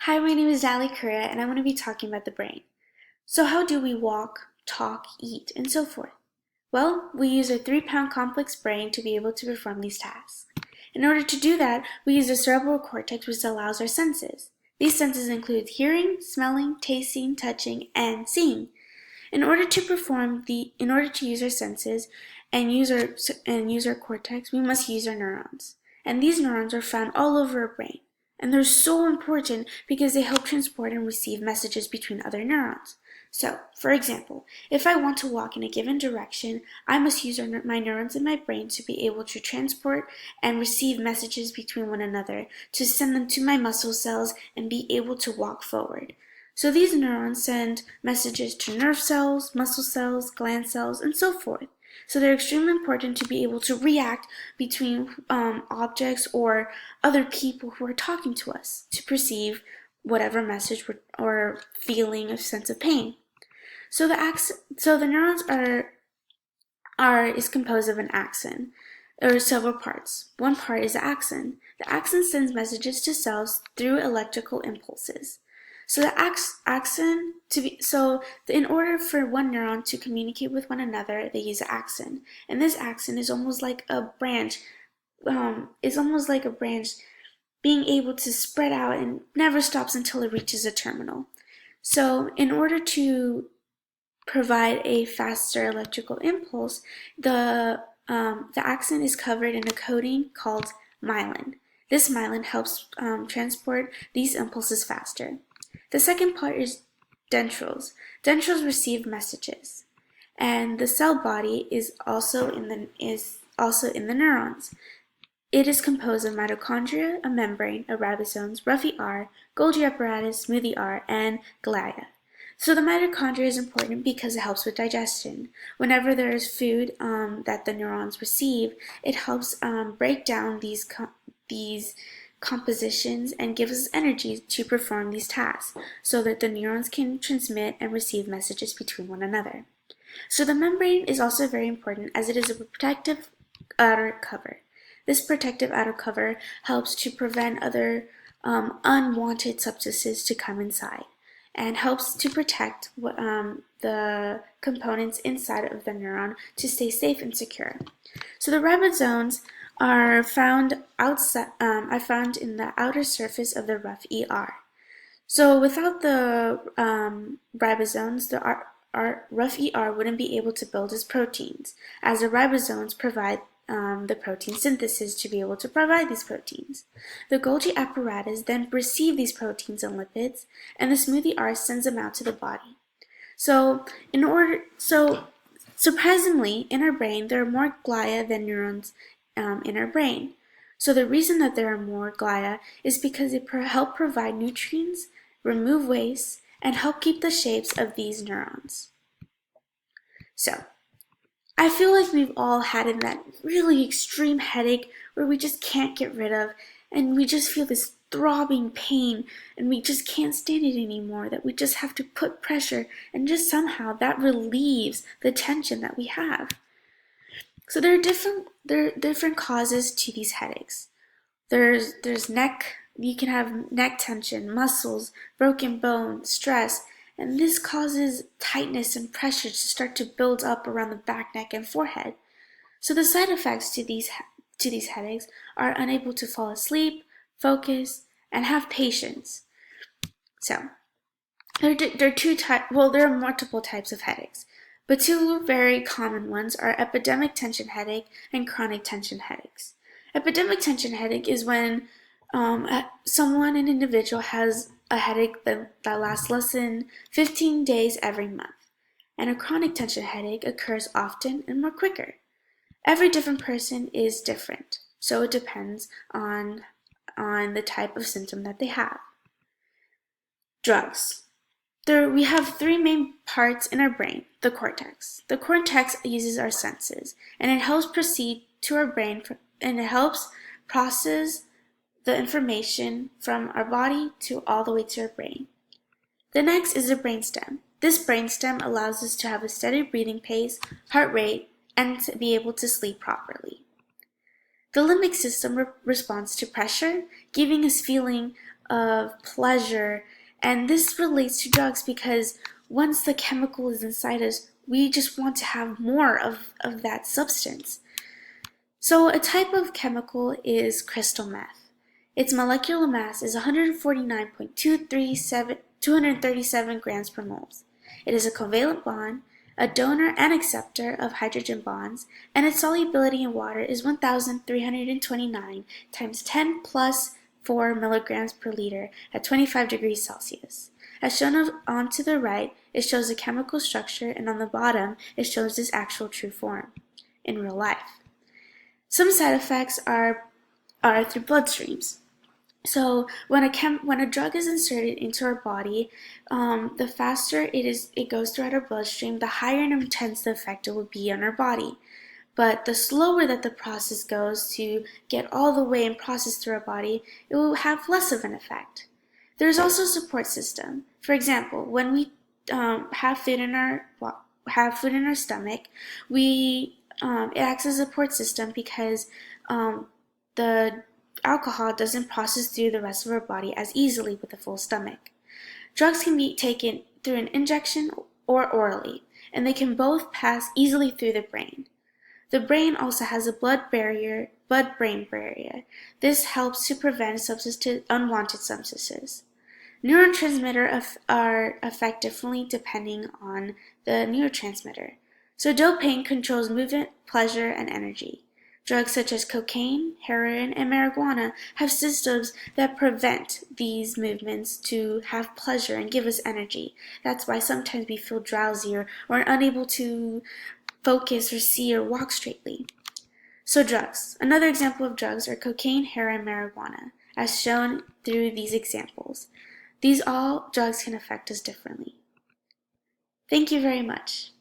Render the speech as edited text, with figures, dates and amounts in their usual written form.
Hi, my name is Dali Kura, and I'm going to be talking about the brain. So how do we walk, talk, eat, and so forth? Well, we use a 3-pound complex brain to be able to perform these tasks. In order to do that, we use the cerebral cortex, which allows our senses. These senses include hearing, smelling, tasting, touching, and seeing. In order to use our senses and use our cortex, we must use our neurons. And these neurons are found all over our brain. And they're so important because they help transport and receive messages between other neurons. So, for example, if I want to walk in a given direction, I must use my neurons in my brain to be able to transport and receive messages between one another, to send them to my muscle cells and be able to walk forward. So these neurons send messages to nerve cells, muscle cells, gland cells, and so forth. So they're extremely important to be able to react between objects or other people who are talking to us to perceive whatever message or feeling of sense of pain. So the neurons is composed of an axon. There are several parts. One part is the axon. The axon sends messages to cells through electrical impulses. So in order for one neuron to communicate with one another, they use an axon, and this axon is almost like a branch. Being able to spread out and never stops until it reaches a terminal. So, in order to provide a faster electrical impulse, the axon is covered in a coating called myelin. This myelin helps transport these impulses faster. The second part is dendrils. Dendrils receive messages, and the cell body is also in the neurons. It is composed of mitochondria, a membrane, a ribosomes, rough ER, Golgi apparatus, smooth ER, and glia. So the mitochondria is important because it helps with digestion. Whenever there is food that the neurons receive, it helps break down these compositions and gives us energy to perform these tasks so that the neurons can transmit and receive messages between one another. So the membrane is also very important as it is a protective outer cover. This protective outer cover helps to prevent other unwanted substances to come inside and helps to protect the components inside of the neuron to stay safe and secure. So the ribosomes are found in the outer surface of the rough ER. So without the ribosomes, our rough ER wouldn't be able to build its proteins, as the ribosomes provide the protein synthesis to be able to provide these proteins. The Golgi apparatus then receives these proteins and lipids, and the smooth ER sends them out to the body. So surprisingly, in our brain, there are more glia than neurons in our brain. So the reason that there are more glia is because they help provide nutrients, remove waste, and help keep the shapes of these neurons. So, I feel like we've all had that really extreme headache where we just can't get rid of, and we just feel this throbbing pain, and we just can't stand it anymore, that we just have to put pressure, and just somehow that relieves the tension that we have. So there are different causes to these headaches. There's neck, you can have neck tension, muscles, broken bones, stress, and this causes tightness and pressure to start to build up around the back, neck, and forehead. So the side effects to these headaches are unable to fall asleep, focus, and have patience. So there are multiple types of headaches, but two very common ones are epidemic tension headache and chronic tension headaches. Epidemic tension headache is when an individual has a headache that lasts less than 15 days every month, and a chronic tension headache occurs often and more quicker. Every different person is different, so it depends on the type of symptom that they have. Drugs. We have three main parts in our brain. The cortex. The cortex uses our senses, and it helps proceed to our brain, and it helps process the information from our body to all the way to our brain. The next is the brainstem. This brainstem allows us to have a steady breathing pace, heart rate, and to be able to sleep properly. The limbic system responds to pressure, giving us feeling of pleasure. And this relates to drugs because once the chemical is inside us, we just want to have more of that substance. So a type of chemical is crystal meth. Its molecular mass is 149.237 grams per mole. It is a covalent bond, a donor and acceptor of hydrogen bonds, and its solubility in water is 1,329 times 10 plus 4 milligrams per liter at 25 degrees Celsius. As shown on to the right, it shows the chemical structure, and on the bottom, it shows its actual true form in real life. Some side effects are through bloodstreams. So when a drug is inserted into our body, the faster it goes throughout our bloodstream, the higher and intense the effect it will be on our body. But the slower that the process goes to get all the way and process through our body, it will have less of an effect. There's also a support system. For example, when we have food in our stomach, it acts as a support system because the alcohol doesn't process through the rest of our body as easily with a full stomach. Drugs can be taken through an injection or orally, and they can both pass easily through the brain. The brain also has a blood-brain barrier. This helps to prevent unwanted substances. Neurotransmitters are affected differently depending on the neurotransmitter. So dopamine controls movement, pleasure, and energy. Drugs such as cocaine, heroin, and marijuana have systems that prevent these movements to have pleasure and give us energy. That's why sometimes we feel drowsy or unable to focus or see or walk straightly. So drugs. Another example of drugs are cocaine, heroin, marijuana, as shown through these examples. These all drugs can affect us differently. Thank you very much.